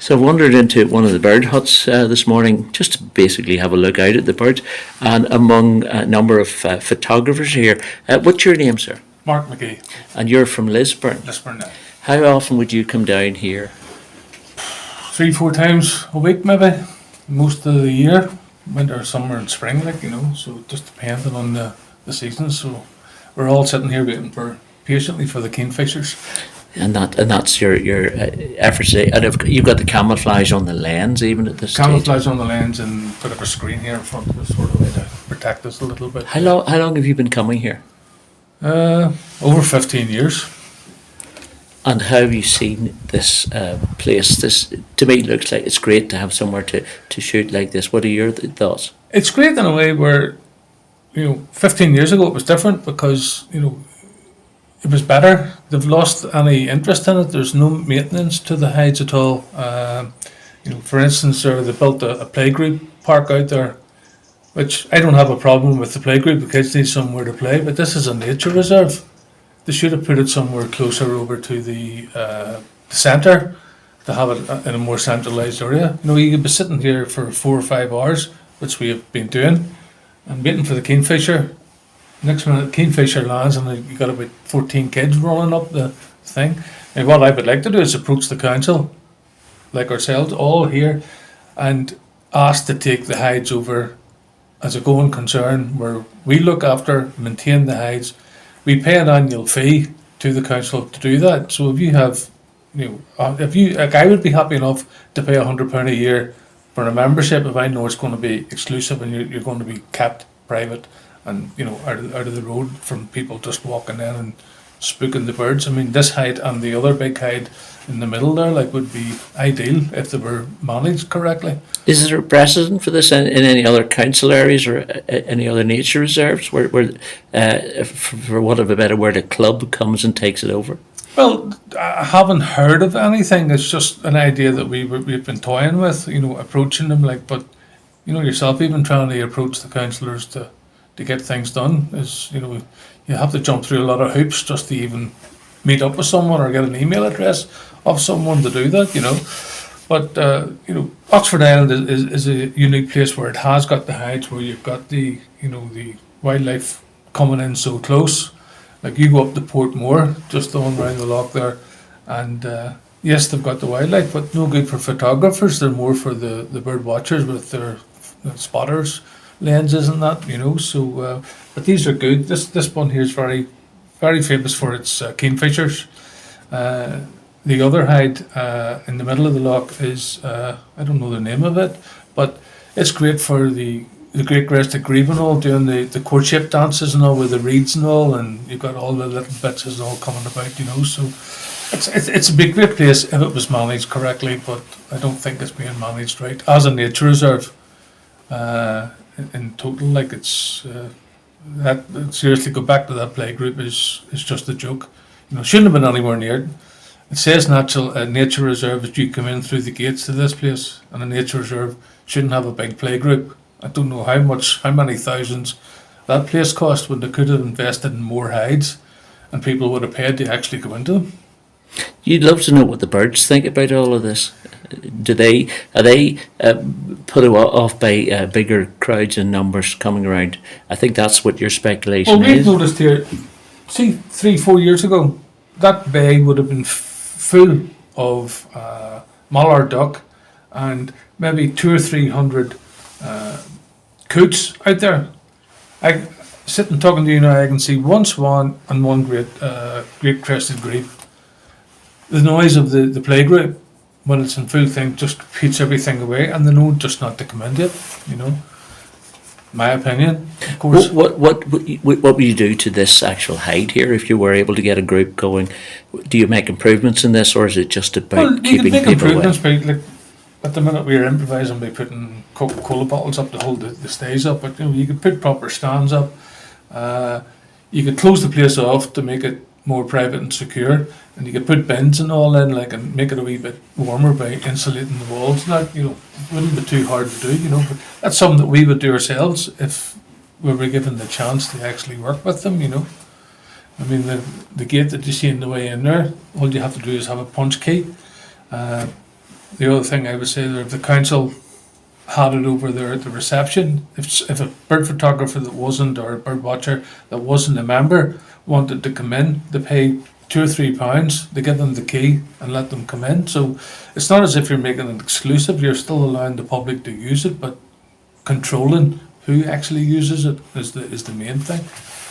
So I wandered into one of the bird huts this morning just to basically have a look out at the birds, and among a number of photographers here. What's your name, sir? Mark Magee, And you're from Lisburn. Lisburn now. How often would you come down here? 3-4 times a week maybe, most of the year, winter, summer and spring, so just depending on the season. So we're all sitting here waiting patiently for the kingfishers. And that's your efforts. And you've got the camouflage on the lens even at this Camouflage stage. on the lens and put up a screen here in front of us, sort of way to protect us a little bit. How long have you been coming here? Over 15 years. And how have you seen this place? This, to me, looks like it's great to have somewhere to shoot like this. What are your thoughts? It's great in a way where, 15 years ago it was different because, it was better. They've lost any interest in it. There's no maintenance to the hides at all. For instance, they built a playgroup park out there, which I don't have a problem with the playgroup. The kids need somewhere to play, but this is a nature reserve. They should have put it somewhere closer over to the centre to have it in a more centralised area. You could be sitting here for 4 or 5 hours, which we have been doing, and waiting for the kingfisher. Next minute, kingfisher lands, and you got about 14 kids running up the thing. And what I would like to do is approach the council, like ourselves, all here, and ask to take the hides over as a going concern, where we look after, maintain the hides. We pay an annual fee to the council to do that. So if you have, I would be happy enough to pay £100 a year for a membership if I know it's going to be exclusive and you're going to be kept private and out of the road from people just walking in and spooking the birds. I mean, this hide and the other big hide in the middle there would be ideal if they were managed correctly. Is there a precedent for this in any other council areas or any other nature reserves where for want of a better word, a club comes and takes it over? Well, I haven't heard of anything. It's just an idea that we've been toying with, approaching them but yourself even trying to approach the councillors to get things done is, you have to jump through a lot of hoops just to even meet up with someone or get an email address of someone to do that, But, Oxford Island is a unique place where it has got the hides, where you've got the wildlife coming in so close. Like you go up to Portmore, just on around the loch there, and yes, they've got the wildlife, but no good for photographers. They're more for the bird watchers with their spotters lenses and that, So, but these are good. This one here is very, very famous for its kingfishers. The other hide in the middle of the loch is I don't know the name of it, but it's great for the great crested grebe and all, doing the courtship dances and all with the reeds and all, and you've got all the little bits and all coming about, So it's a big great place if it was managed correctly, but I don't think it's being managed right as a nature reserve. In total, it's that seriously go back to that playgroup is just a joke. Shouldn't have been anywhere near it. It says nature reserve as you come in through the gates to this place, and a nature reserve shouldn't have a big playgroup. I don't know how many thousands that place cost when they could have invested in more hides, and people would have paid to actually go into them. You'd love to know what the birds think about all of this. Are they put off by bigger crowds and numbers coming around? I think that's what your speculation Well, we've is. noticed here, see, 3-4 years ago, that bay would have been full of mallard duck and maybe 200 or 300 coots out there. I sitting talking to you now, I can see one swan and one great crested grebe. The noise of the playgroup when it's in full thing just repeats everything away, and they know just not to come into it. My opinion, of course. What would you do to this actual hide here if you were able to get a group going? Do you make improvements in this, or is it just about keeping you can make people improvements away? at the minute we are improvising by putting Coca-Cola bottles up to hold the stays up, but you could put proper stands up. You could close the place off to make it more private and secure, and you could put bins and all in, and make it a wee bit warmer by insulating the walls. That it wouldn't be too hard to do, But that's something that we would do ourselves if we were given the chance to actually work with them, I mean, the gate that you see in the way in there, all you have to do is have a punch key. the other thing I would say that if the council had it over there at the reception, if a bird photographer that wasn't, or a bird watcher that wasn't a member, wanted to come in, they pay £2 or £3 to give them the key and let them come in. So it's not as if you're making it exclusive, you're still allowing the public to use it, but controlling who actually uses it is the main thing.